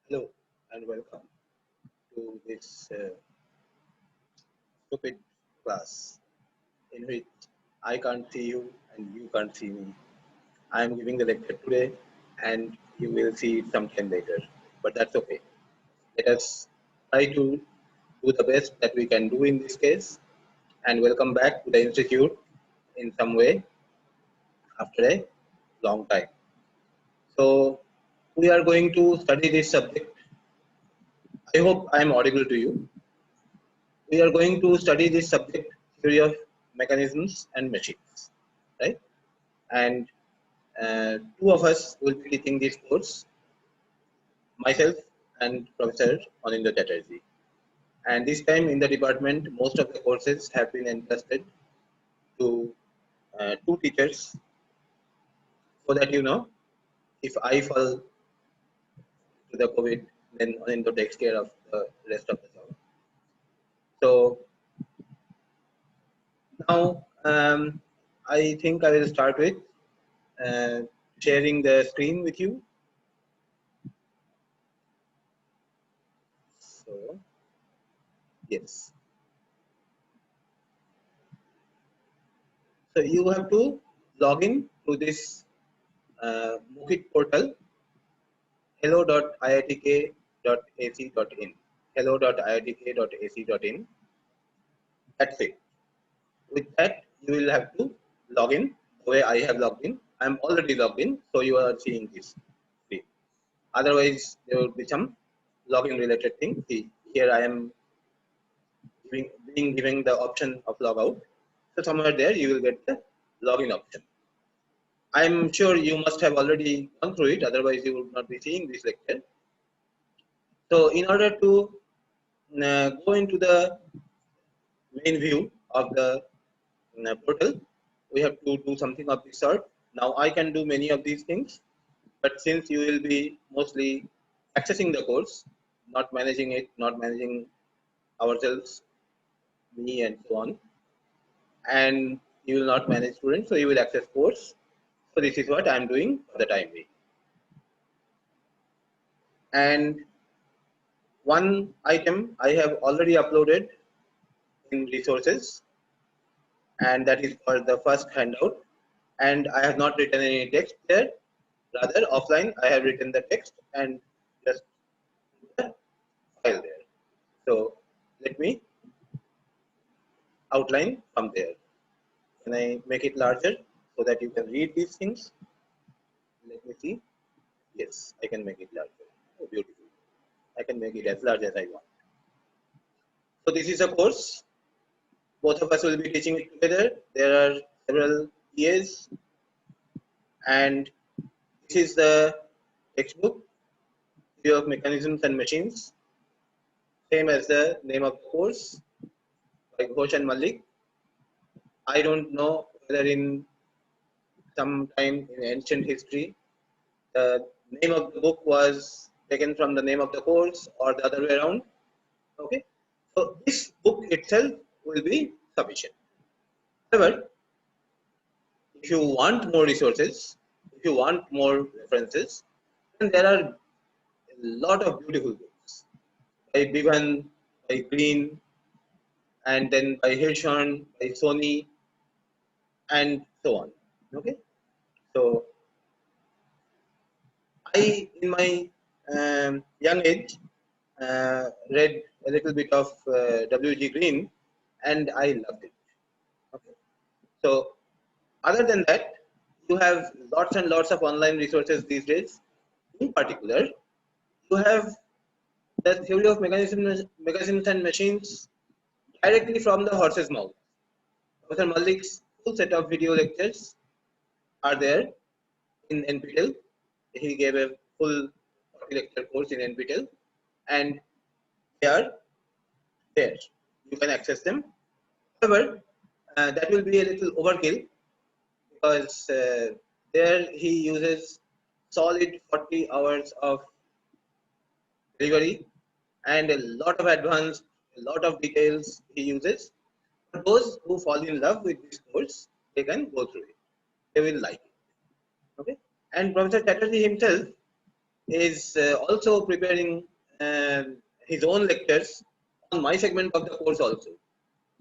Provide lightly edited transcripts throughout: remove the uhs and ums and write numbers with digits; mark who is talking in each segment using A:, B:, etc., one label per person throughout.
A: Hello and welcome to this stupid class in which I can't see you and you can't see me. I am giving the lecture today and you will see it sometime later, but that's okay. Let us try to do the best that we can do in this case and welcome back to the institute in some way after a long time. So we are going to study this subject. I hope I am audible to you. We are going to study this subject, theory of mechanisms and machines, right? And two of us will be teaching this course, myself and Professor Anindya Chatterjee. And this time in the department, most of the courses have been entrusted to two teachers, so that if I fall to the COVID, then Anindya takes care of the rest of the job. So now I think I will start with uh, sharing the screen with you. So yes, so you have to log in to this Mookit portal, hello.iitk.ac.in. hello.iitk.ac.in. That's it. With that, you will have to log in the way I have logged in. I am already logged in, so you are seeing this screen. Otherwise, there will be some login related thing. See, here I am being given the option of logout. So somewhere there you will get the login option. I'm sure you must have already gone through it, otherwise you would not be seeing this lecture. So in order to go into the main view of the portal, we have to do something of this sort. Now I can do many of these things, but since you will be mostly accessing the course, not managing it, not managing ourselves, me and so on, and you will not manage students, so you will access course. So this is what I am doing for the time being. And one item I have already uploaded in resources, and that is for the first handout. And I have not written any text there. Rather, offline, I have written the text and just put the file there. So let me outline from there. Can I make it larger so that you can read these things? Let me see. Yes, I can make it larger. Oh, beautiful. I can make it as large as I want. So this is a course. Both of us will be teaching it together. There are several EAs, and this is the textbook, Theory of Mechanisms and Machines, same as the name of the course by Ghosh and Malik. I don't know whether in some time in ancient history the name of the book was taken from the name of the course or the other way around. Okay, so this book itself will be sufficient. However, if you want more resources, if you want more references, then there are a lot of beautiful books by Bivan, by Green, and then by Hirschhorn, by Sony, and so on. Okay, so I, in my young age, read a little bit of W.G. Green, and I loved it. Okay, so other than that, you have lots and lots of online resources these days. In particular, you have the theory of mechanisms and machines directly from the horse's mouth. Professor Malik's full set of video lectures are there in NPTEL. He gave a full 40 lecture course in NPTEL, and they are there. You can access them. However, that will be a little overkill because there he uses solid 40 hours of delivery and a lot of advanced, a lot of details he uses. For those who fall in love with this course, they can go through it. They will like it. Okay. And Professor Chatterjee himself is also preparing his own lectures on my segment of the course also.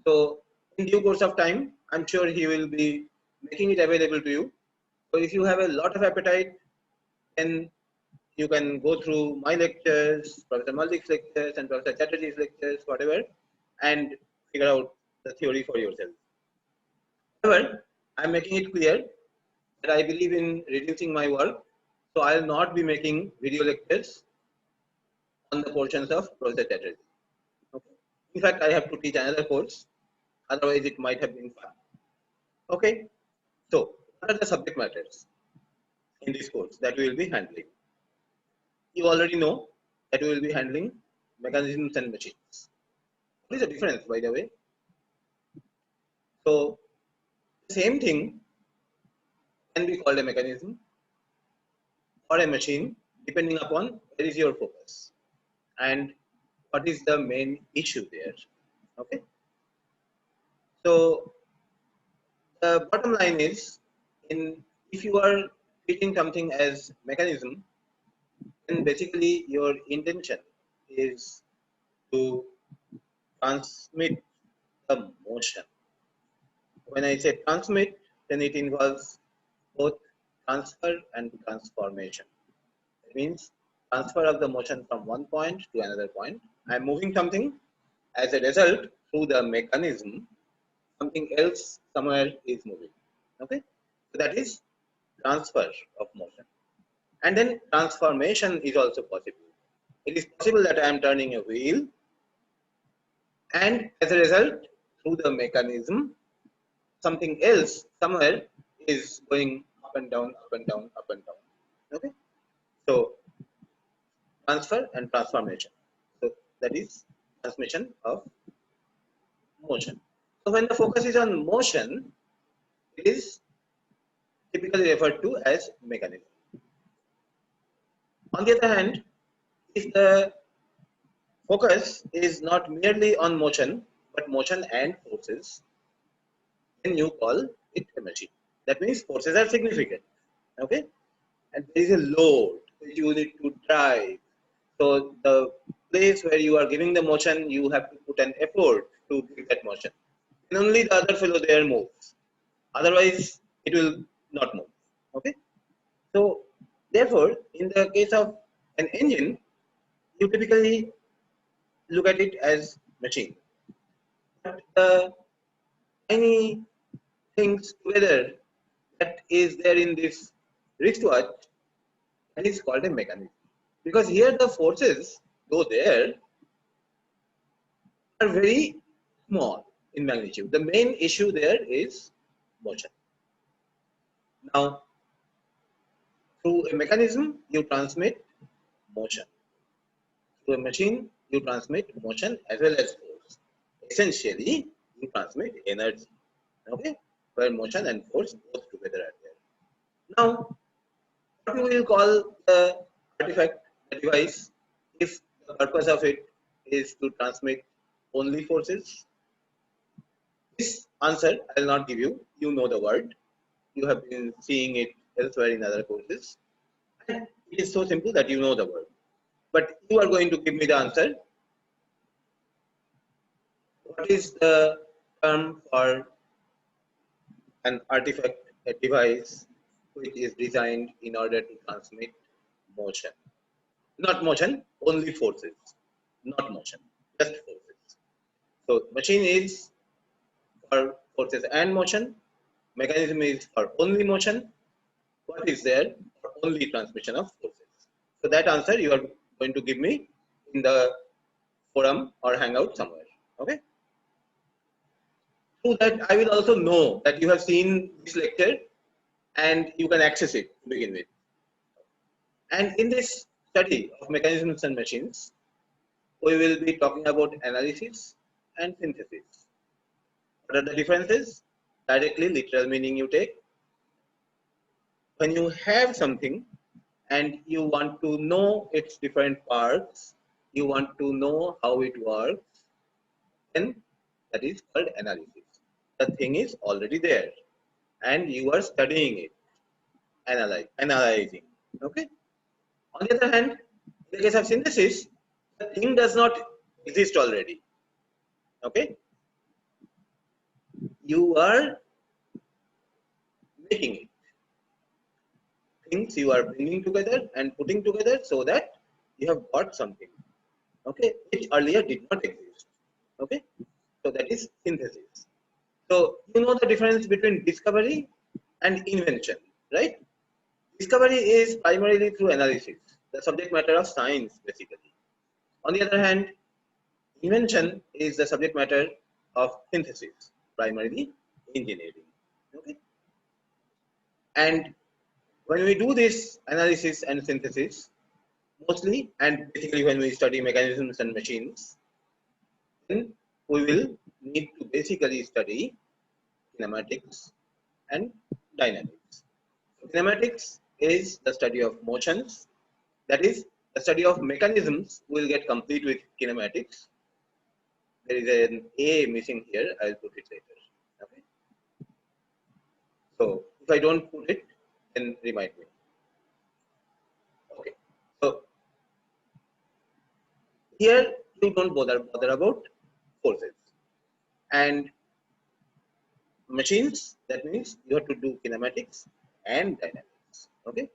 A: So in due course of time, I'm sure he will be making it available to you. So if you have a lot of appetite, then you can go through my lectures, Professor Malik's lectures, and Professor Chatterjee's lectures, whatever, and figure out the theory for yourself. However, I'm making it clear that I believe in reducing my work, so I'll not be making video lectures on the portions of Professor Chatterjee. Okay. In fact, I have to teach another course, otherwise it might have been fun. Okay. So, what are the subject matters in this course that we will be handling? You already know that we will be handling mechanisms and machines. What is the difference, by the way? So, the same thing can be called a mechanism or a machine depending upon where is your focus and what is the main issue there. Okay. So, the bottom line is, if you are treating something as mechanism, then basically your intention is to transmit the motion. When I say transmit, then it involves both transfer and transformation. It means transfer of the motion from one point to another point. I am moving something. As a result, through the mechanism, something else somewhere is moving. Okay, so that is transfer of motion. And then transformation is also possible. It is possible that I am turning a wheel, and as a result, through the mechanism, something else somewhere is going up and down, up and down, up and down. Okay, so transfer and transformation. So that is transmission of motion. So when the focus is on motion, it is typically referred to as mechanism. On the other hand, if the focus is not merely on motion, but motion and forces, then you call it a machine. That means forces are significant. Okay, and there is a load which you need to drive. So the place where you are giving the motion, you have to put an effort to give that motion. And only the other fellow there moves. Otherwise, it will not move. Okay. So therefore, in the case of an engine, you typically look at it as machine. But the tiny things together that is there in this wristwatch, that is called a mechanism. Because here the forces, though there, are very small in magnitude. The main issue there is motion. Now, through a mechanism, you transmit motion. Through a machine, you transmit motion as well as force. Essentially, you transmit energy. Okay, where motion and force both together are there. Now, what we will call the artifact, the device, if the purpose of it is to transmit only forces? This answer I will not give you. You know the word. You have been seeing it elsewhere in other courses. And it is so simple that you know the word. But you are going to give me the answer. What is the term for an artifact, a device which is designed in order to transmit motion? Not motion, only forces. Not motion, just forces. So machine is for forces and motion. Mechanism is for only motion. What is there for only transmission of forces? So that answer you are going to give me in the forum or hangout somewhere. Okay. So that I will also know that you have seen this lecture and you can access it to begin with. And in this study of mechanisms and machines, we will be talking about analysis and synthesis. What are the differences? Directly, literal meaning you take. When you have something and you want to know its different parts, you want to know how it works, then that is called analysis. The thing is already there and you are studying it, analyzing. Okay. On the other hand, in the case of synthesis, the thing does not exist already. Okay, you are making it. Things you are bringing together and putting together so that you have got something. Okay, which earlier did not exist. Okay, so that is synthesis. So you know the difference between discovery and invention, right? Discovery is primarily through analysis, the subject matter of science basically. On the other hand, invention is the subject matter of synthesis, primarily engineering. Okay, and when we do this analysis and synthesis, mostly and basically when we study mechanisms and machines, then we will need to basically study kinematics and dynamics. So kinematics is the study of motions, that is, the study of mechanisms will get complete with kinematics. There is an A missing here, I'll put it later. Okay. So if I don't put it, then remind me. Okay. So here you don't bother about forces. And machines, that means you have to do kinematics and dynamics. Okay.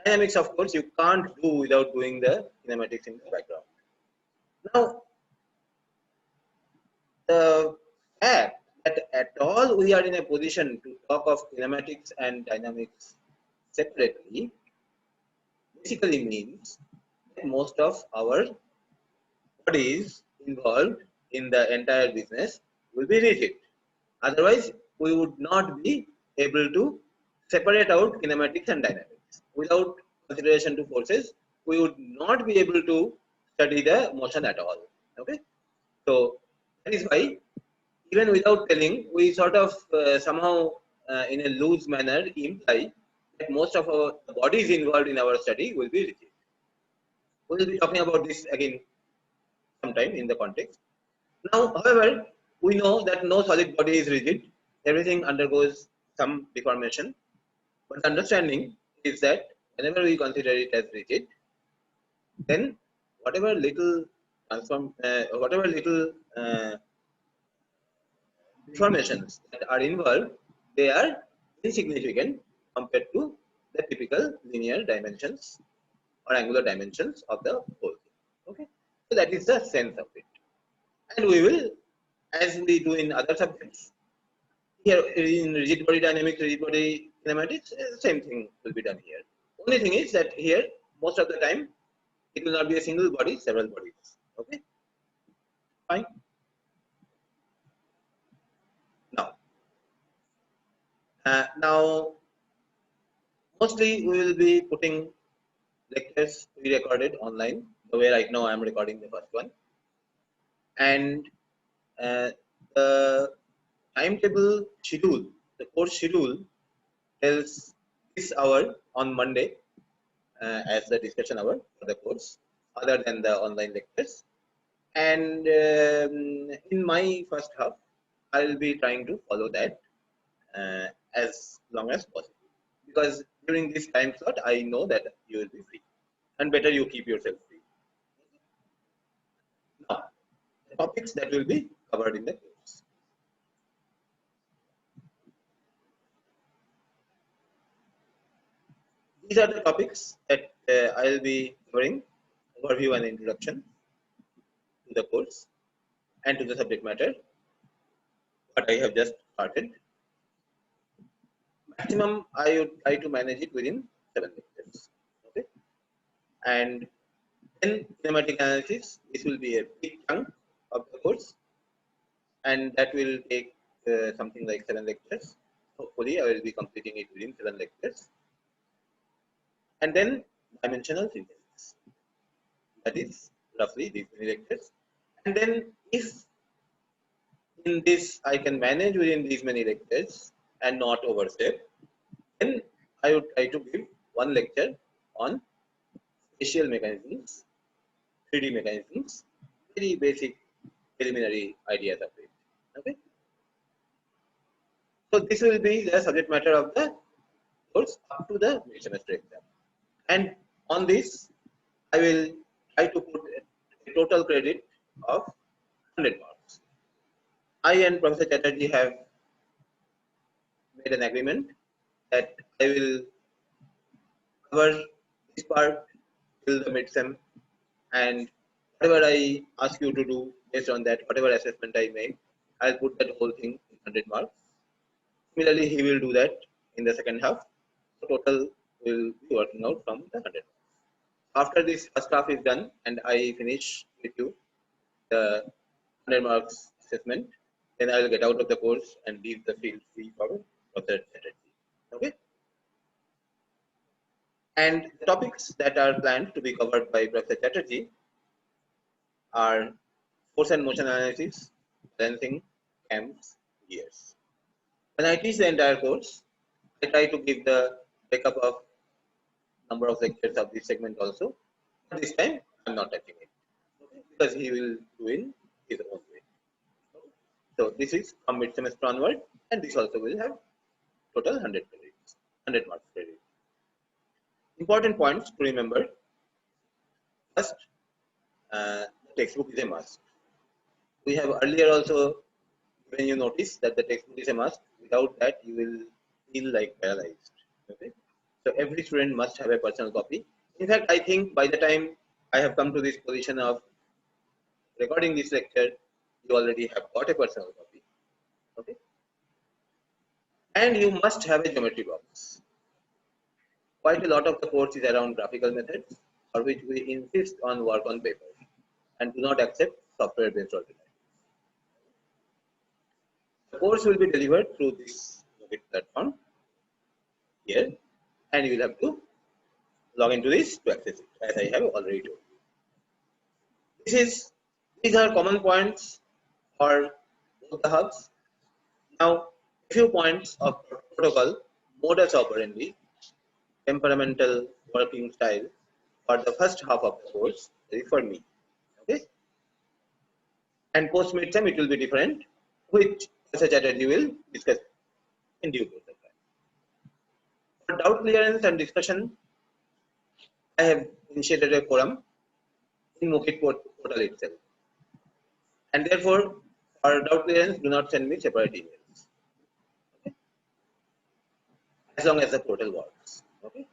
A: Dynamics, of course, you can't do without doing the kinematics in the background. Now, the fact that at all we are in a position to talk of kinematics and dynamics separately basically means that most of our bodies involved in the entire business will be rigid. Otherwise, we would not be able to separate out kinematics and dynamics. Without consideration to forces, we would not be able to study the motion at all. Okay, so that is why even without telling, we sort of somehow in a loose manner imply that most of our bodies involved in our study will be rigid. We will be talking about this again sometime in the context. Now, however, we know that no solid body is rigid. Everything undergoes some deformation. But the understanding is that whenever we consider it as rigid, then whatever little deformations that are involved, they are insignificant compared to the typical linear dimensions or angular dimensions of the whole thing. Okay, so that is the sense of it. And we will, as we do in other subjects, here in rigid body dynamics, rigid body kinematics, same thing will be done here. Only thing is that here, most of the time, it will not be a single body, several bodies. Okay, fine. Now, now mostly we will be putting lectures pre-recorded online. The way right now I am recording the first one, and the timetable schedule, the course schedule tells this hour on Monday as the discussion hour for the course, other than the online lectures. And in my first half, I will be trying to follow that as long as possible, because during this time slot, I know that you will be free, and better you keep yourself free. Now, the topics that will be covered in the course. These are the topics that I will be covering: overview and introduction to the course and to the subject matter, what I have just started. Maximum, I would try to manage it within 7 lectures. Okay, and then kinematic analysis. This will be a big chunk of the course, and that will take something like 7 lectures. Hopefully, I will be completing it within 7 lectures. And then dimensional synthesis. That is roughly these many lectures. And then if in this I can manage within these many lectures and not overstep, then I would try to give one lecture on spatial mechanisms, 3D mechanisms, very basic preliminary ideas of it. Okay. So this will be the subject matter of the course up to the mid-semester exam. And on this, I will try to put a total credit of 100 marks. I and Professor Chatterjee have made an agreement that I will cover this part till the midsem, and whatever I ask you to do based on that, whatever assessment I make, I'll put that whole thing in 100 marks. Similarly, he will do that in the second half. So total will be working out from the 100 marks. After this first half is done and I finish with you the 100 marks assessment, then I will get out of the course and leave the field free for Professor Chatterjee. Okay. And the topics that are planned to be covered by Professor Chatterjee are force and motion analysis, balancing, cams, gears. When I teach the entire course, I try to give the breakup of number of lectures of this segment also. But this time, I'm not touching it, okay, because he will do in his own way. So this is from mid semester onward, and this also will have total 100 credits, 100 marks credit. Important points to remember. First, the textbook is a must. We have earlier also given you notice that the textbook is a must. Without that, you will feel like paralyzed. Okay? So every student must have a personal copy. In fact, I think by the time I have come to this position of recording this lecture, you already have got a personal copy. Okay? And you must have a geometry box. Quite a lot of the course is around graphical methods, for which we insist on work on paper and do not accept software-based alternatives. The course will be delivered through this platform here, and you will have to log into this to access it, as I have already told you. These are common points for both the hubs. Now, a few points of protocol, modus operandi, temperamental working style for the first half of the course is for me. Okay? And post midterm it will be different, which Professor Chatterjee will discuss in due course of time. For doubt clearance and discussion, I have initiated a forum in Mookit portal itself. And therefore, for doubt clearance, do not send me separate emails. Okay? As long as the portal works. Okay?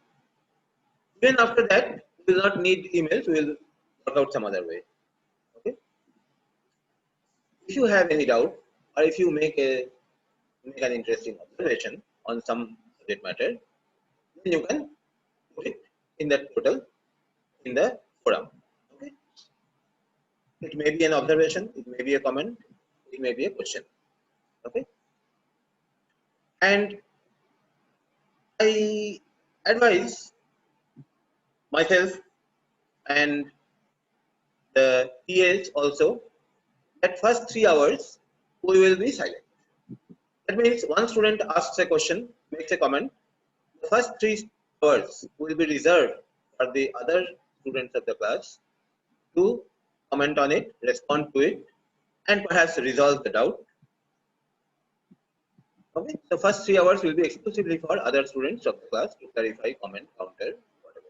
A: Even after that, we will not need emails, we will work out some other way. Okay? If you have any doubt, or if you make an interesting observation on some subject matter, then you can put it in that portal in the forum. Okay? It may be an observation, it may be a comment, it may be a question. Okay? And I advise myself and the TAs also that first 3 hours we will be silent. That means one student asks a question, makes a comment, the first 3 hours will be reserved for the other students of the class to comment on it, respond to it, and perhaps resolve the doubt. Okay, so first 3 hours will be exclusively for other students of the class to clarify, comment, counter, whatever.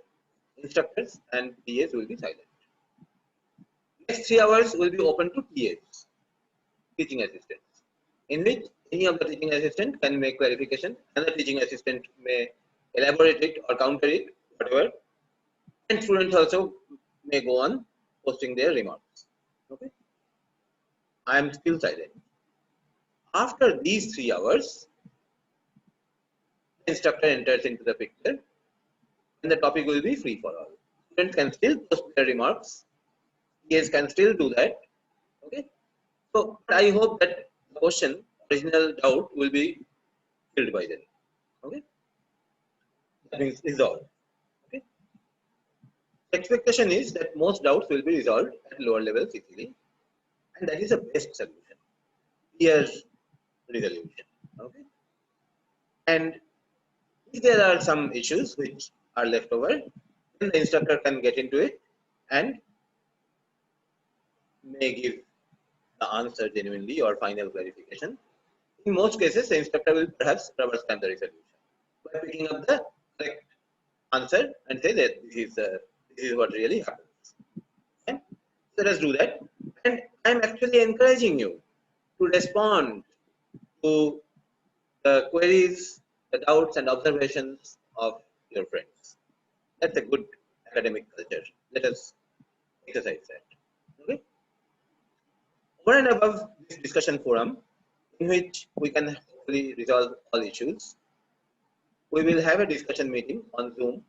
A: Instructors and TAs will be silent. Next 3 hours will be open to TAs, teaching assistants, in which any of the teaching assistant can make clarification, another teaching assistant may elaborate it or counter it, whatever, and students also may go on posting their remarks. Okay, I am still silent. After these 3 hours, the instructor enters into the picture, and the topic will be free for all. Students can still post their remarks. TAs can still do that. Okay, so I hope that the question, original doubt, will be filled by then. Okay, that means resolved. Okay, the expectation is that most doubts will be resolved at lower levels easily, and that is the best solution. Here's resolution. Okay, and if there are some issues which are left over, then the instructor can get into it and may give the answer genuinely or final clarification. In most cases, the instructor will perhaps rubber stamp the resolution by picking up the correct answer and say that this is what really happened. let us do that. And I'm actually encouraging you to respond to the queries, the doubts and observations of your friends. That's a good academic culture. Let us exercise that. Okay. Over and above this discussion forum, in which we can hopefully resolve all issues, we will have a discussion meeting on Zoom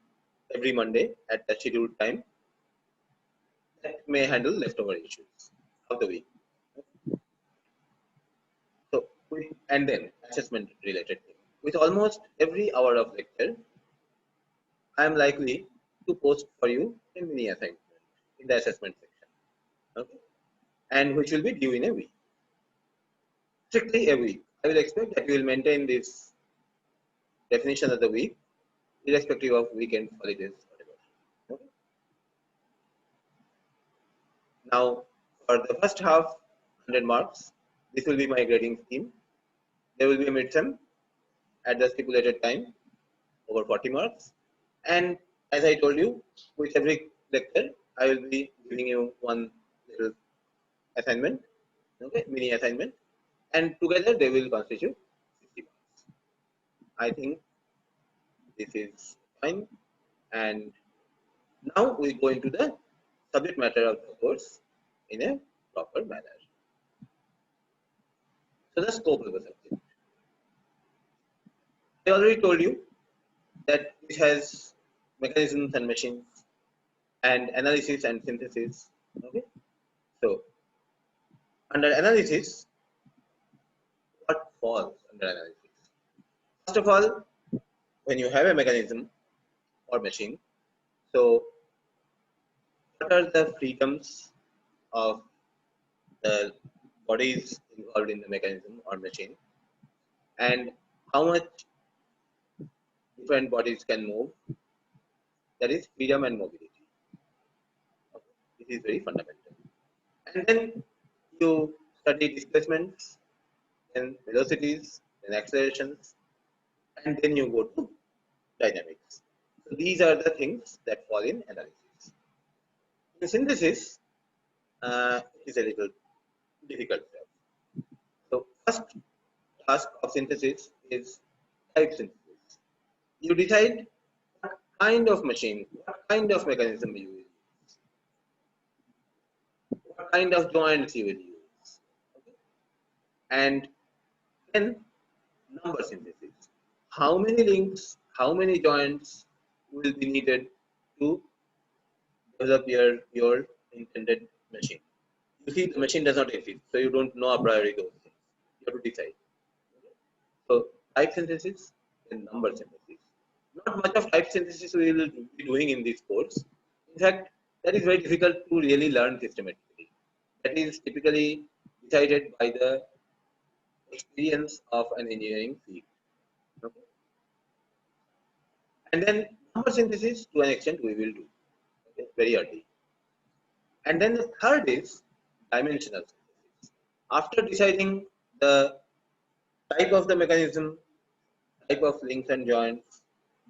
A: every Monday at the scheduled time that may handle leftover issues of the week. So, and then assessment related thing. With almost every hour of lecture, I am likely to post for you a mini assignment in the assessment section, okay, and which will be due in a week, strictly a week. I will expect that you will maintain this definition of the week, irrespective of weekend holidays, whatever. Okay. Now, for the first half, 100 marks. This will be my grading scheme. There will be a midterm at the stipulated time, over 40 marks. And as I told you, with every lecture, I will be giving you one little assignment, okay, mini assignment, and together they will constitute 60 marks. I think this is fine. And now we go into the subject matter of the course in a proper manner. So the scope of the subject. I already told you that it has mechanisms and machines and analysis and synthesis. Okay. So under analysis, what falls under analysis? First of all, when you have a mechanism or machine, so what are the freedoms of the bodies involved in the mechanism or machine, and how much different bodies can move? That is freedom and mobility. Okay. This is very fundamental. And then you study displacements, then velocities, then accelerations, and then you go to dynamics. So these are the things that fall in analysis. In synthesis, it is a little difficult. So first task of synthesis is type synthesis. You decide what kind of machine, what kind of mechanism you will use, what kind of joints you will use, okay? And then number synthesis. How many links, how many joints will be needed to develop your intended machine. You see, the machine does not exist, so you don't know a priori those things. You have to decide. So type synthesis and number synthesis. Not much of type synthesis we will be doing in this course. In fact, that is very difficult to really learn systematically. That is typically decided by the experience of an engineering field. Okay. And then number synthesis to an extent we will do, okay, very early. And then the third is dimensional synthesis. After deciding the type of the mechanism, type of links and joints,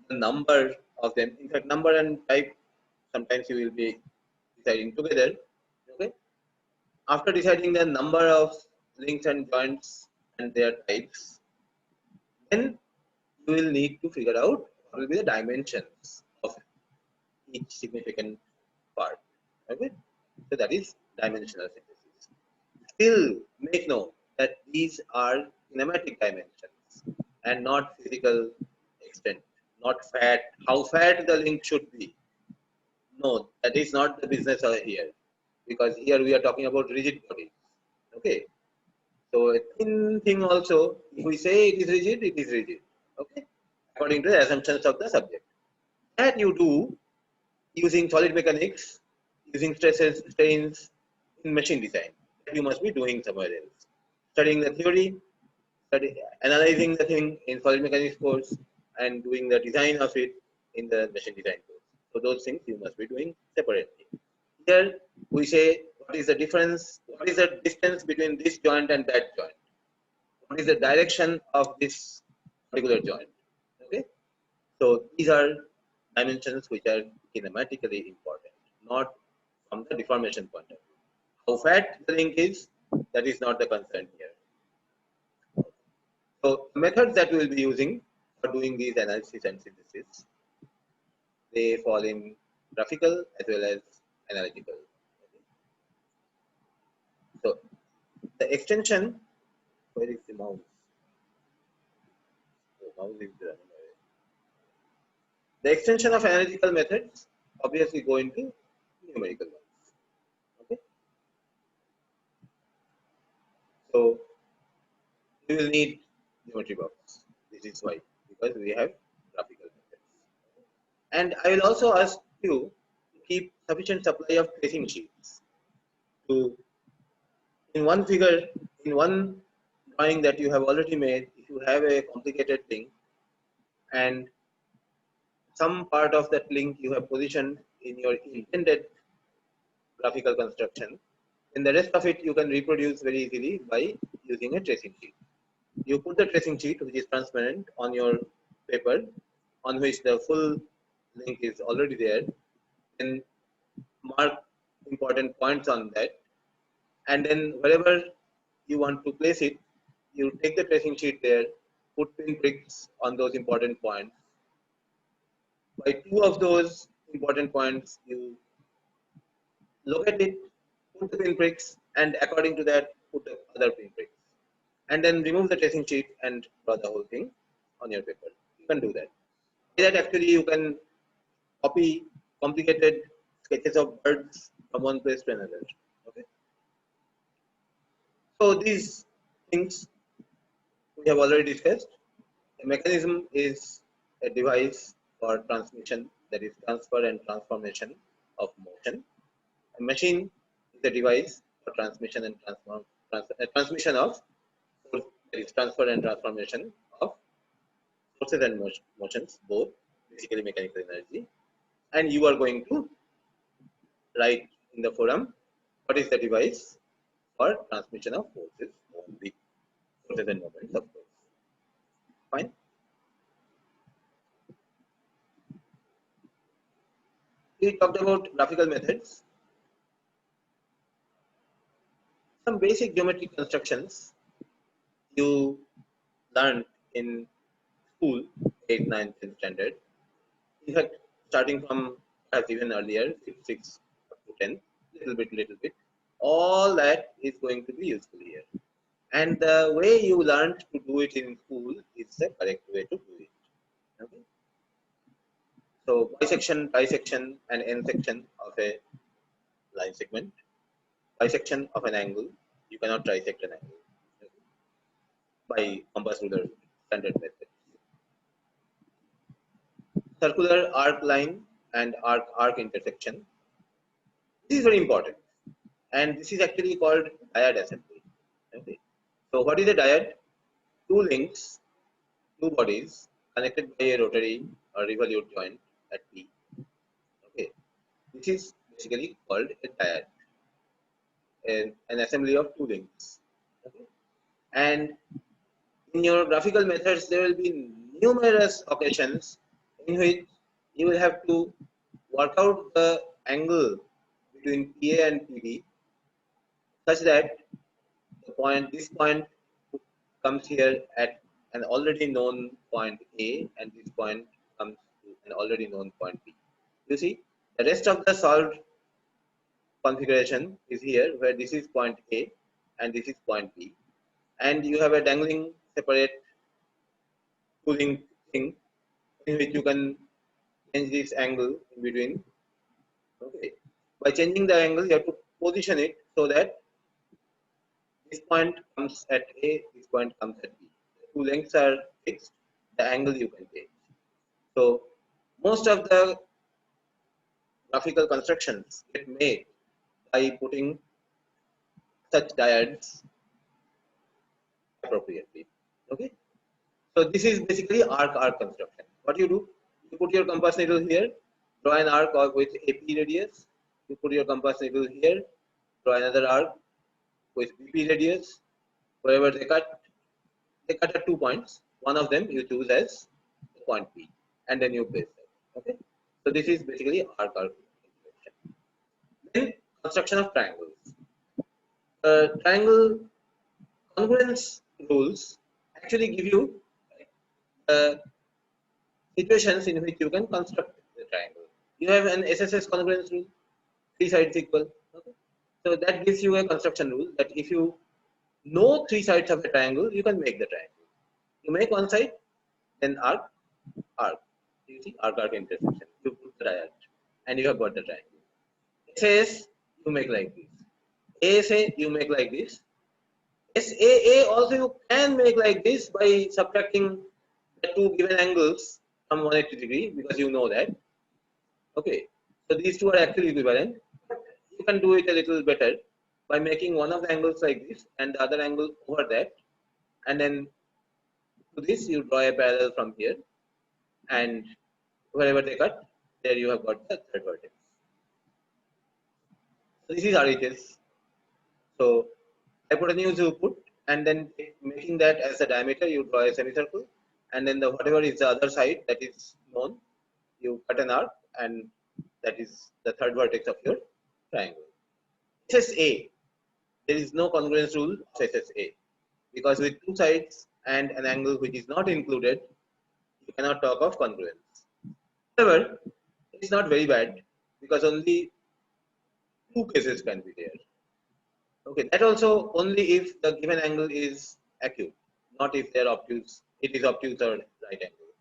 A: the number of them. In fact, number and type sometimes you will be deciding together. Okay. After deciding the number of links and joints and their types, then you will need to figure out what will be the dimensions of each significant part. Okay. So that is dimensional synthesis. Still make note that these are kinematic dimensions and not physical extent, not fat, how fat the link should be. No, that is not the business over here, because here we are talking about rigid bodies. Okay. So a thin thing also, if we say it is rigid, it is rigid. Okay. According to the assumptions of the subject. That you do using solid mechanics, using stresses, strains in machine design. That you must be doing somewhere else. Studying the theory, analyzing the thing in solid mechanics course, and doing the design of it in the machine design course. So those things you must be doing separately. Here we say what is the difference, what is the distance between this joint and that joint? What is the direction of this particular joint? Okay. So these are dimensions which are kinematically important, not from the deformation point of view. How fat the link is, that is not the concern here. So the methods that we will be using for doing these analysis and synthesis, they fall in graphical as well as analytical. So the extension, where is the mouse? The mouse is running away. The extension of analytical methods obviously go into numerical ones. Okay. So we will need geometry box. This is why, because we have graphical methods. And I will also ask you to keep sufficient supply of tracing sheets. To in one figure, in one drawing that you have already made, if you have a complicated thing and some part of that link you have positioned in your intended graphical construction, then the rest of it you can reproduce very easily by using a tracing sheet. You put the tracing sheet, which is transparent, on your paper on which the full link is already there, then mark important points on that, and then wherever you want to place it, you take the tracing sheet there, put pinpricks on those important points. By two of those important points, you look at it, put the pinpricks, and according to that, put the other pinpricks. And then remove the tracing sheet and draw the whole thing on your paper. You can do that. By that, actually, you can copy complicated sketches of birds from one place to another. Okay. So these things we have already discussed. A mechanism is a device for transmission, that is transfer and transformation of motion. A machine is a device for transmission and transmission of force, that is transfer and transformation of forces and motions, both basically mechanical energy. And you are going to write in the forum what is the device for transmission of forces only, forces and moments, of course. Fine. We talked about graphical methods. Some basic geometric constructions you learned in school, 8th, 9th, 10th standard. In fact, starting from perhaps even earlier, 6 up to 10, little bit. All that is going to be useful here. And the way you learned to do it in school is the correct way to do it. Okay? So bisection, trisection, and end section of a line segment. Bisection of an angle. You cannot trisect an angle by compass ruler standard method. Circular arc line and arc intersection. This is very important, and this is actually called dyad assembly. Okay. So what is a dyad? Two links, two bodies connected by a rotary or revolute joint at P. Okay. This is basically called a dyad, an assembly of two links. Okay. And in your graphical methods, there will be numerous occasions in which you will have to work out the angle between PA and PD such that this point comes here at an already known point A, and this point comes to an already known point B. You see, the rest of the solved configuration is here, where this is point A and this is point B, and you have a dangling separate cooling thing in which you can change this angle in between. Okay. By changing the angle, you have to position it so that this point comes at A, this point comes at B. The two lengths are fixed, the angle you can change. So most of the graphical constructions get made by putting such dyads appropriately. Okay. So this is basically arc construction. What you do? You put your compass needle here, draw an arc with AP radius. You put your compass needle here, draw another arc with BP radius. Wherever they cut at 2 points. One of them you choose as the point P, and then you place it. Okay. So this is basically arc construction. Then construction of triangles. Triangle congruence rules actually give you uh, situations in which you can construct the triangle. You have an SSS congruence rule, three sides equal. Okay? So that gives you a construction rule that if you know three sides of a triangle, you can make the triangle. You make one side, then arc, arc. You see, arc, arc intersection. You put the triad, and you have got the triangle. SAS, you make like this. ASA, you make like this. SAA also you can make like this by subtracting the two given angles from 180 because you know that. Okay, so these two are actually equivalent. You can do it a little better by making one of the angles like this and the other angle over that, and then to this you draw a parallel from here, and wherever they cut, there you have got the third vertex. So this is how it is. So hypotenuse you put, and then making that as the diameter, you draw a semicircle, and then the whatever is the other side that is known, you cut an arc, and that is the third vertex of your triangle. SSA, there is no congruence rule of SSA because with two sides and an angle which is not included, you cannot talk of congruence. However, it is not very bad because only two cases can be there. Okay, that also only if the given angle is acute, not if they are obtuse. It is obtuse or right angle.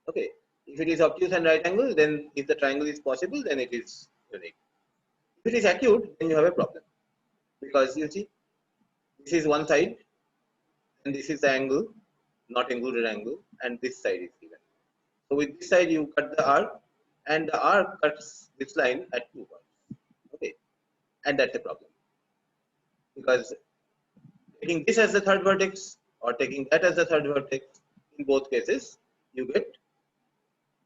A: Okay, if it is obtuse and right angle, then if the triangle is possible, then it is unique. If it is acute, then you have a problem because you see, this is one side, and this is the angle, not included angle, and this side is given. So with this side, you cut the arc, and the arc cuts this line at 2 points. Okay, and that's a problem because taking this as the third vertex or taking that as the third vertex, in both cases, you get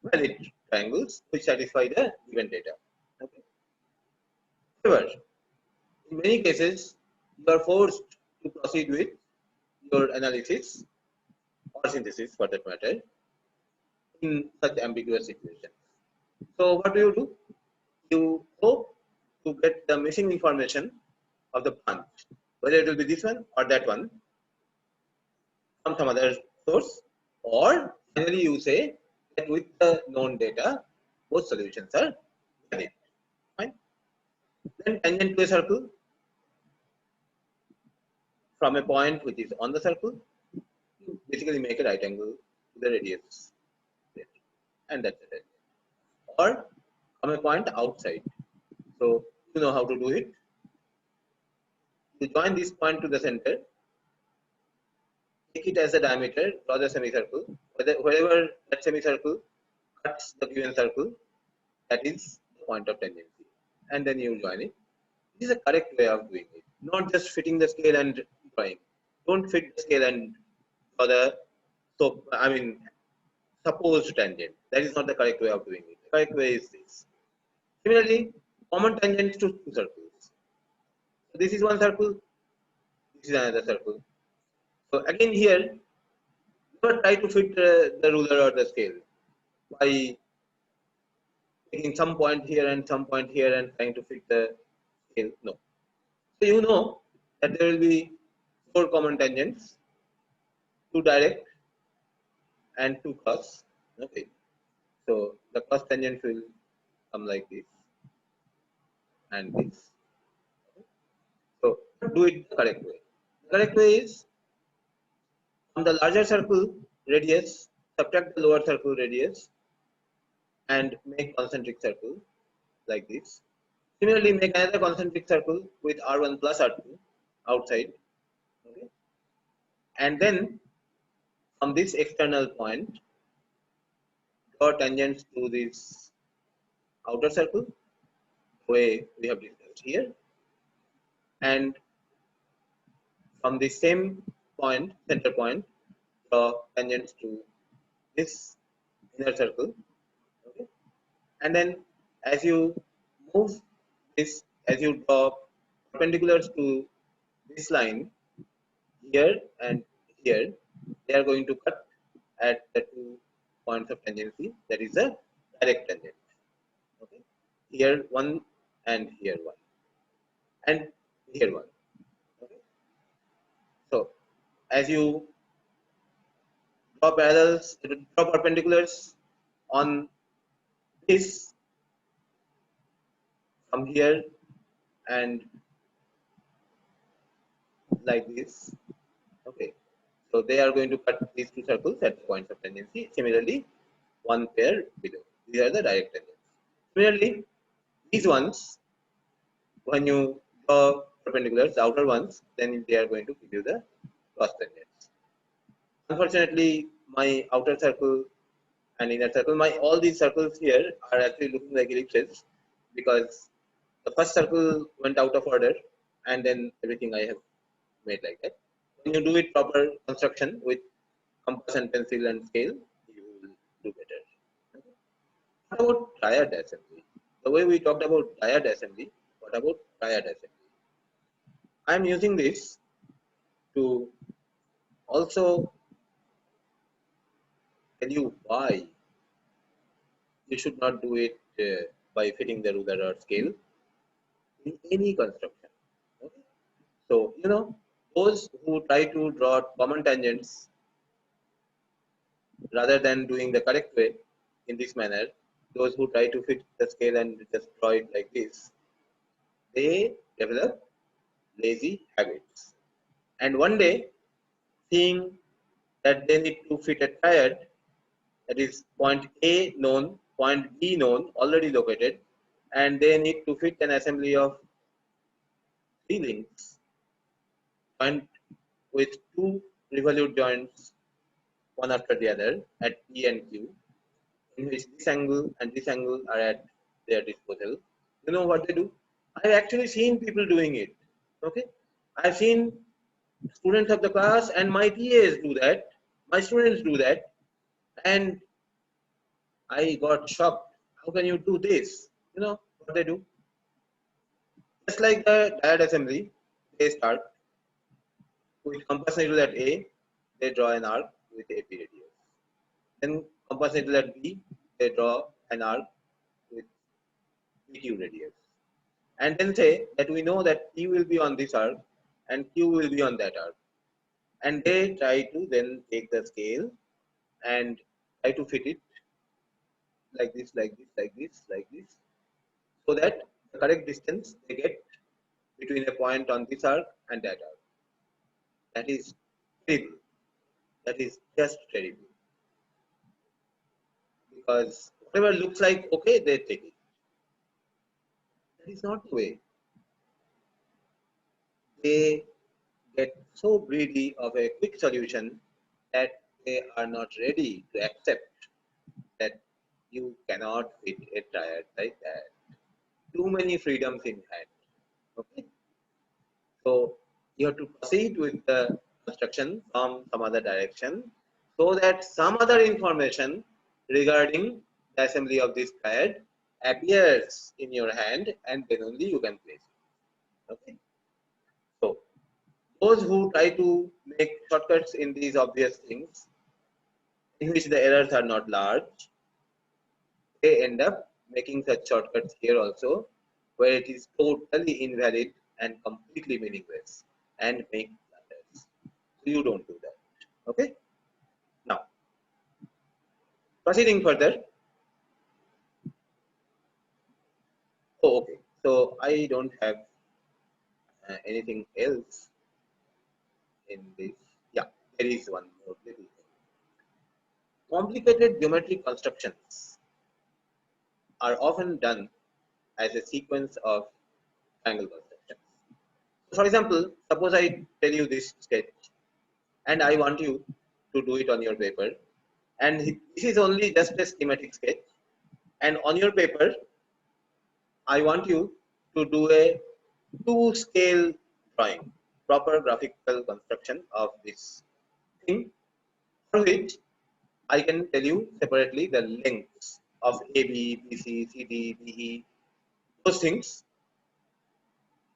A: valid triangles which satisfy the given data. Okay. However, in many cases, you are forced to proceed with your analysis or synthesis for that matter in such ambiguous situations. So what do? You hope to get the missing information of the branch, whether it will be this one or that one from some other source, or finally you say that with the known data, both solutions are valid. Fine. Then tangent to a circle from a point which is on the circle, you basically make a right angle to the radius, and that's it. Or from a point outside. So you know how to do it. You join this point to the center, take it as a diameter, draw the semicircle. Wherever that semicircle cuts the given circle, that is the point of tangency. And then you join it. This is a correct way of doing it, not just fitting the scale and drawing. Don't fit the scale and draw the supposed tangent. That is not the correct way of doing it. The correct way is this. Similarly, common tangents to two circles. So this is one circle, this is another circle. So again here, never try to fit the ruler or the scale by taking some point here and some point here and trying to fit the scale. No. So you know that there will be four common tangents, two direct and two cross. Okay. So the cross tangent will come like this and this. So do it the correct way. The correct way is from the larger circle radius, subtract the lower circle radius and make concentric circle like this. Similarly, make another concentric circle with R1 plus R2 outside. Okay. And then from this external point, draw tangents to this outer circle, the way we have discussed here. And from the same point, center point, draw tangents to this inner circle. Okay. And then as you move this, as you draw perpendiculars to this line here and here, they are going to cut at the 2 points of tangency. That is a direct tangent. Okay. Here one and here one and here one. Okay. as you draw parallels, draw perpendiculars on this from here and like this. Okay, so they are going to cut these two circles at the points of tangency. Similarly, one pair below. These are the direct tangents. Similarly, these ones, when you draw perpendiculars, the outer ones, then they are going to give you the cross tangents. Unfortunately, my outer circle and inner circle, all these circles here are actually looking like ellipses because the first circle went out of order and then everything I have made like that. When you do it proper construction with compass and pencil and scale, you will do better. What about triad assembly? The way we talked about triad assembly, what about triad assembly? I am using this to also tell you why you should not do it by fitting the ruler or scale in any construction. Okay? So, those who try to draw common tangents rather than doing the correct way in this manner, those who try to fit the scale and just draw it like this, they develop lazy habits. And one day, seeing that they need to fit a triad, that is point A known, point B known, already located, and they need to fit an assembly of three links, point with two revolute joints, one after the other, at P and Q, in which this angle and this angle are at their disposal. You know what they do? I've actually seen people doing it. Okay, I've seen students of the class and my TAs do that. My students do that, and I got shocked. How can you do this? You know what they do? Just like the diode assembly, they start with compass needle at A, they draw an arc with AP radius. Then compass needle at B, they draw an arc with PQ radius. And then say that we know that P will be on this arc and Q will be on that arc. And they try to then take the scale and try to fit it like this, like this, like this, like this, so that the correct distance they get between a point on this arc and that arc. That is terrible. That is just terrible. Because whatever looks like okay, they take it. That is not the way. They get so greedy of a quick solution that they are not ready to accept that you cannot fit a triad like that. Too many freedoms in hand. Okay, so you have to proceed with the construction from some other direction so that some other information regarding the assembly of this triad appears in your hand and then only you can place it. Okay, so those who try to make shortcuts in these obvious things in which the errors are not large, they end up making such shortcuts here also where it is totally invalid and completely meaningless and make blunders. So you don't do that. Okay. Now, proceeding further. Oh, okay. So I don't have anything else in this. Yeah, there is one more little thing. Complicated geometric constructions are often done as a sequence of triangle constructions. So for example, suppose I tell you this sketch and I want you to do it on your paper, and this is only just a schematic sketch, and on your paper I want you to do a two-scale drawing, proper graphical construction of this thing, for which I can tell you separately the lengths of AB, BC, CD, DE, those things,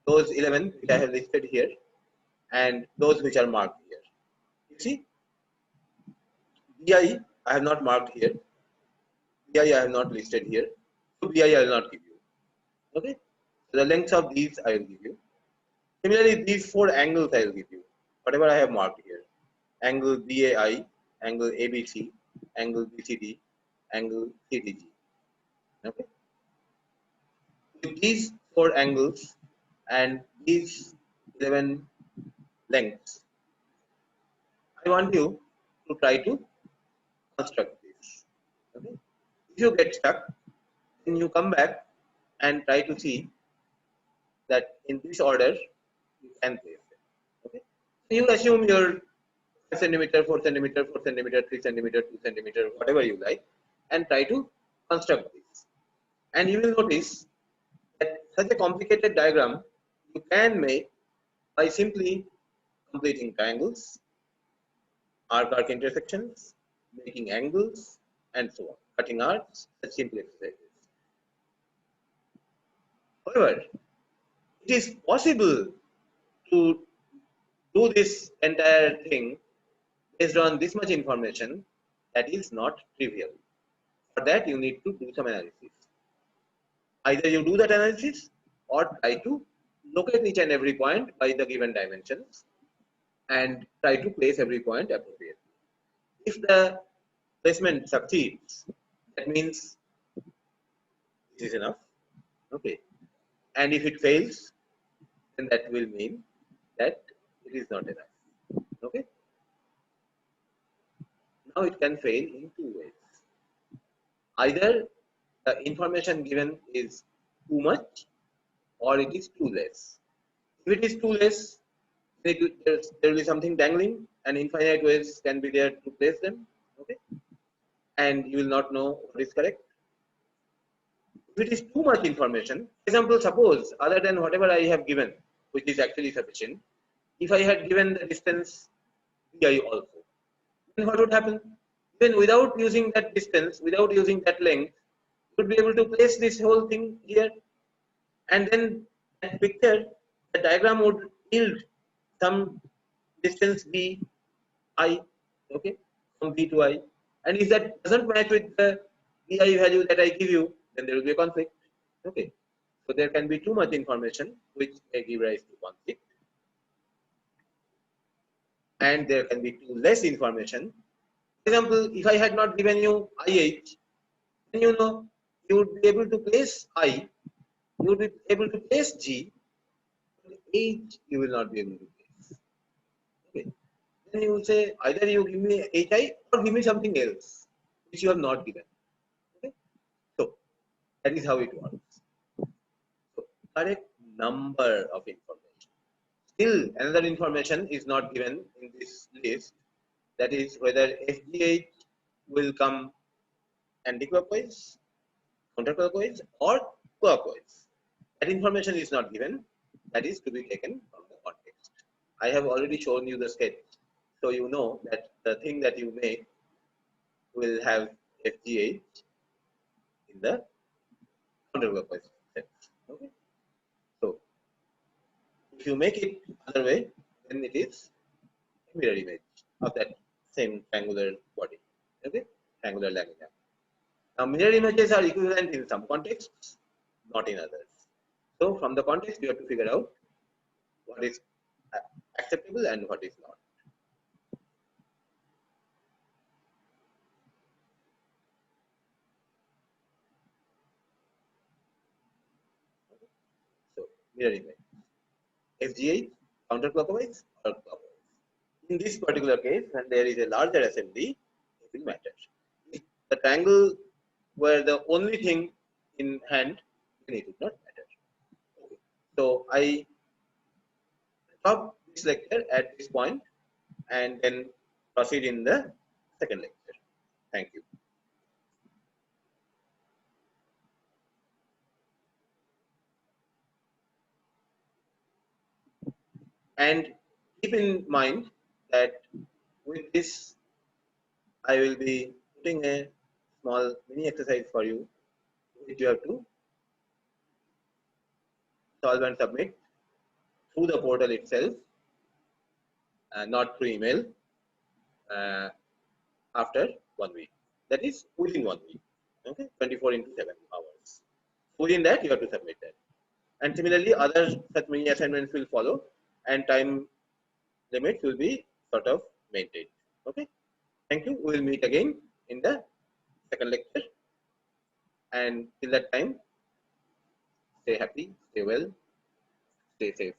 A: those 11 which I have listed here, and those which are marked here. You see, BI I have not marked here, BI I have not listed here, so BI I will not give you. Okay, so the lengths of these I will give you. Similarly, these four angles I will give you, whatever I have marked here. angle BAI, angle ABC, angle BCD, angle CDG. Okay. With these 4 angles and these 11 lengths, I want you to try to construct this. Okay. If you get stuck, then you come back and try to see that in this order you can place it. Okay. So you assume your 5 centimeter, 4 centimeter, 4 centimeter, 3 centimeter, 2 centimeter, whatever you like, and try to construct this. And you will notice that such a complicated diagram you can make by simply completing triangles, arc intersections, making angles, and so on, cutting arcs, such simple exercises. However, it is possible to do this entire thing based on this much information. That is not trivial. For that, you need to do some analysis. Either you do that analysis or try to locate each and every point by the given dimensions and try to place every point appropriately. If the placement succeeds, that means this is enough. Okay. And if it fails, then that will mean that it is not enough. Okay. Now it can fail in 2 ways. Either the information given is too much or it is too less. If it is too less, there will be something dangling and infinite ways can be there to place them. Okay. And you will not know what is correct. If it is too much information, for example, suppose other than whatever I have given, which is actually sufficient, if I had given the distance bi also, then what would happen? Even without using that distance, without using that length, you would be able to place this whole thing here, and then that picture, the diagram would yield some distance bi, okay, from b to I, and if that doesn't match with the bi value that I give you, then there will be a conflict. Okay, so there can be too much information which may give rise to conflict, and there can be too less information. For example, if I had not given you IH, then you would be able to place I, you would be able to place G, but H you will not be able to place. Okay. Then you will say either you give me HI or give me something else which you have not given. Okay. So that is how it works. So correct number of information. Still another information is not given in this list, that is whether FGH will come anticlockwise, counterclockwise, or clockwise. That information is not given. That is to be taken from the context. I have already shown you the sketch, so you know that the thing that you make will have FGH in the counterclockwise sense. Okay. So if you make it other way, then it is a mirror image of that same triangular body. Okay, triangular lamina. Now, mirror images are equivalent in some contexts, not in others. So, from the context, you have to figure out what is acceptable and what is not. So, mirror image. FGH, counterclockwise or clockwise. In this particular case, when there is a larger assembly, it will matter. If the triangle were the only thing in hand, then it would not matter. Okay. So, I stop this lecture at this point and then proceed in the second lecture. Thank you. And keep in mind that with this, I will be putting a small mini exercise for you, which you have to solve and submit through the portal itself, not through email, after 1 week. That is within 1 week. Okay, 24 into 7 hours. Within that, you have to submit that. And similarly, other such mini assignments will follow, and time limits will be sort of maintained. Okay. Thank you. We will meet again in the second lecture. And till that time, stay happy, stay well, stay safe.